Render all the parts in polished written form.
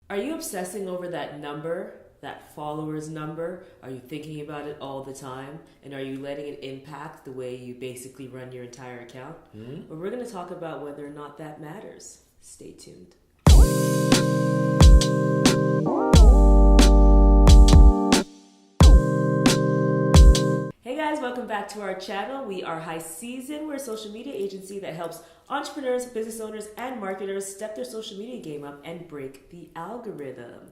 Are you obsessing over that number, that followers number? Are you thinking about it all the time? And are you letting it impact the way you basically run your entire account? But we're going to talk about whether or not that matters. Stay tuned. Hey guys, welcome back to our channel. We are High Season. We're a social media agency that helps entrepreneurs, business owners, and marketers step their social media game up and break the algorithm.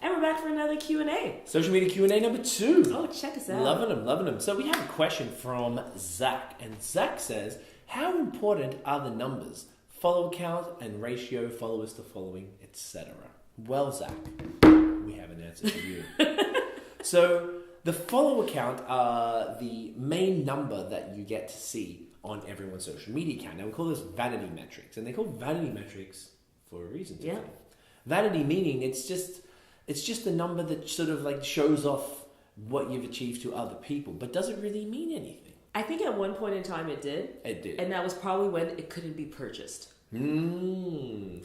And we're back for another Q&A. Social media Q&A number 2. Oh, check us out. Loving them. So we have a question from Zach. And Zach says, how important are the numbers? Follow count and ratio, followers to following, etc. Well, Zach, we have an answer for you. So the follower count are the main number that you get to see on everyone's social media account. Now we call this vanity metrics, and they call vanity metrics for a reason. Yeah. Vanity meaning it's just a number that sort of like shows off what you've achieved to other people, but doesn't really mean anything. I think at one point in time it did. It did. And that was probably when it couldn't be purchased. And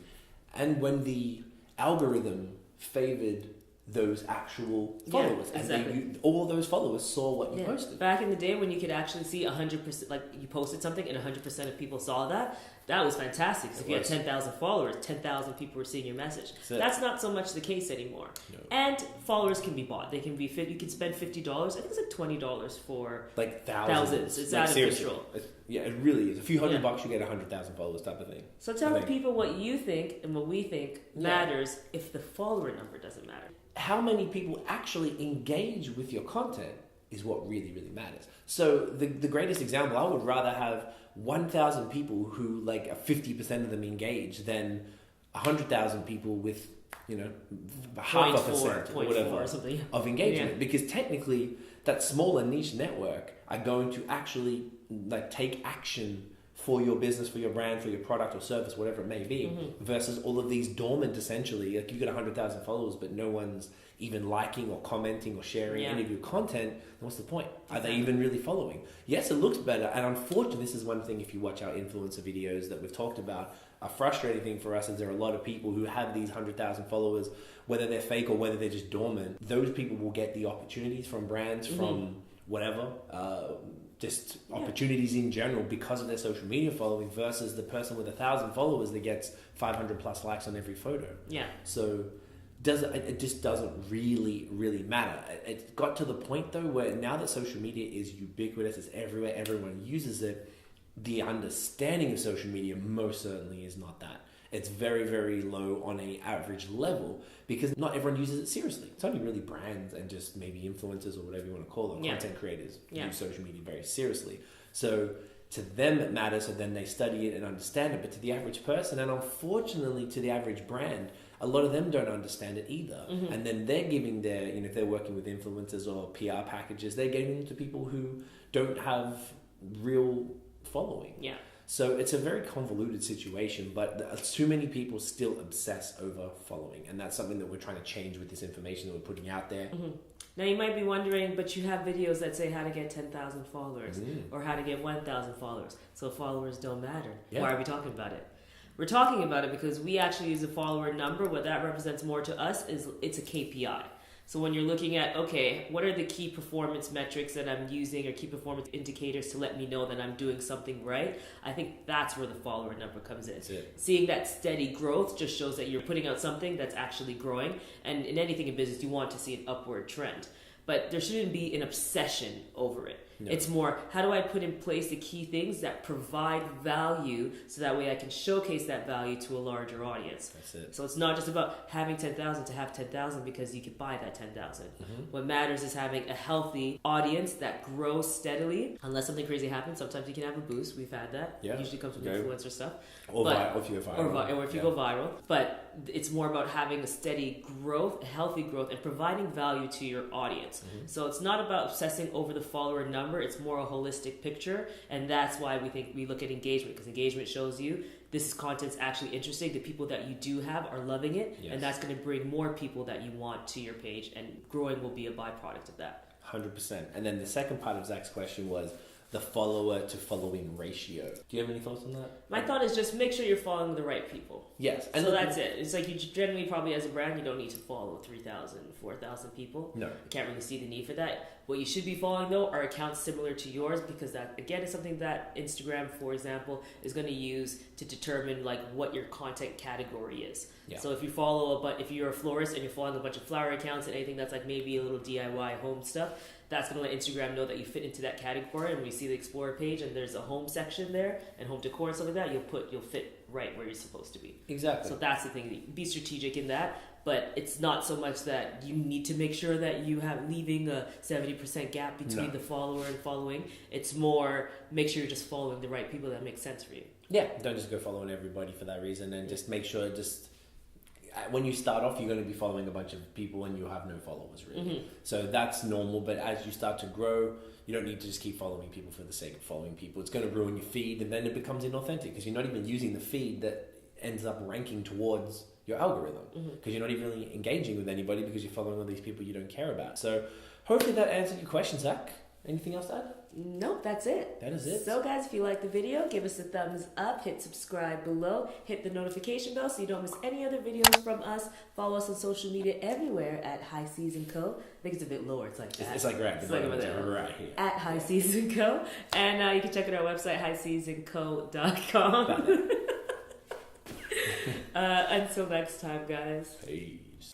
when the algorithm favored those actual followers, yeah, exactly. And all those followers saw what you posted. Back in the day when you could actually see 100%, like you posted something and 100% of people saw that, that was fantastic. Because if you had 10,000 followers, 10,000 people were seeing your message. That's not so much the case anymore. No. And followers can be bought. They can be fit. You can spend $50. I think it's like $20 for like thousands. It's like, out of control. Yeah, it really is. A few hundred bucks, you get 100,000 followers type of thing. So tell the people what you think and what we think matters if the follower number doesn't matter. How many people actually engage with your content is what really, really matters. So the greatest example, I would rather have 1,000 people who like 50% of them engage than 100,000 people with, half a percent or whatever of engagement. Because technically that smaller niche network are going to actually like take action for your business, for your brand, for your product or service, whatever it may be, versus all of these dormant, essentially. Like you've got 100,000 followers, but no one's even liking or commenting or sharing any of your content. Then what's the point? Are they even really following? Yes, it looks better. And unfortunately, this is one thing, if you watch our influencer videos that we've talked about, a frustrating thing for us is there are a lot of people who have these 100,000 followers, whether they're fake or whether they're just dormant. Those people will get the opportunities from brands, from whatever, just opportunities in general because of their social media following, versus the person with 1,000 followers that gets 500 plus likes on every photo. Yeah. So it just doesn't really matter. It got to the point though where now that social media is ubiquitous, it's everywhere, everyone uses it, the understanding of social media most certainly is not that. It's very, very low on an average level because not everyone uses it seriously. It's only really brands and just maybe influencers or whatever you want to call them, content creators use social media very seriously. So to them it matters, so then they study it and understand it. But to the average person, and unfortunately to the average brand, a lot of them don't understand it either. And then they're giving their, if they're working with influencers or PR packages, they're giving them to people who don't have real following. Yeah. So it's a very convoluted situation, but too many people still obsess over following. And that's something that we're trying to change with this information that we're putting out there. Now you might be wondering, but you have videos that say how to get 10,000 followers or how to get 1,000 followers. So followers don't matter. Yeah. Why are we talking about it? We're talking about it because we actually use a follower number. What that represents more to us is it's a KPI. So when you're looking at, okay, what are the key performance metrics that I'm using or key performance indicators to let me know that I'm doing something right, I think that's where the follower number comes in. Seeing that steady growth just shows that you're putting out something that's actually growing. And in anything in business, you want to see an upward trend. But there shouldn't be an obsession over it. No. It's more, how do I put in place the key things that provide value so that way I can showcase that value to a larger audience. That's it. So it's not just about having 10,000 to have 10,000 because you could buy that 10,000. What matters is having a healthy audience that grows steadily. Unless something crazy happens, sometimes you can have a boost. We've had that. Yeah. It usually comes with influencer stuff. Or if you go viral. Or if you go viral. But it's more about having a steady growth, a healthy growth, and providing value to your audience. So it's not about obsessing over the follower number. It's more a holistic picture, and that's why we look at engagement, because engagement shows you this content's actually interesting. The people that you do have are loving it, and that's going to bring more people that you want to your page, and growing will be a byproduct of that. 100%. And then the second part of Zach's question was, the follower to following ratio. Do you have any thoughts on that? My thought is just make sure you're following the right people. Yes. And so that's it. It's like you generally probably as a brand, you don't need to follow 3,000, 4,000 people. No. You can't really see the need for that. What you should be following though are accounts similar to yours, because that again is something that Instagram, for example, is going to use to determine like what your content category is. Yeah. So if you're a florist and you're following a bunch of flower accounts and anything that's like maybe a little DIY home stuff, that's going to let Instagram know that you fit into that category. And when you see the Explore page and there's a home section there and home decor and stuff like that, you'll fit right where you're supposed to be. Exactly. So that's the thing. Be strategic in that. But it's not so much that you need to make sure that you have leaving a 70% gap between the follower and following. It's more make sure you're just following the right people that make sense for you. Yeah, don't just go following everybody for that reason, and just make sure when you start off, you're going to be following a bunch of people and you have no followers really. Mm-hmm. So that's normal, but as you start to grow, you don't need to just keep following people for the sake of following people. It's going to ruin your feed, and then it becomes inauthentic because you're not even using the feed that ends up ranking towards your algorithm, because you're not even really engaging with anybody because you're following all these people you don't care about. So hopefully that answered your question, Zach. Anything else to add? Nope, that's it. That is it. So guys, if you like the video, give us a thumbs up, hit subscribe below, hit the notification bell so you don't miss any other videos from us. Follow us on social media everywhere at High Season Co. I think it's a bit lower. It's like that. It's like right. It's like right here. At High Season Co. And you can check out our website, highseasonco.com. Until next time, guys. Peace.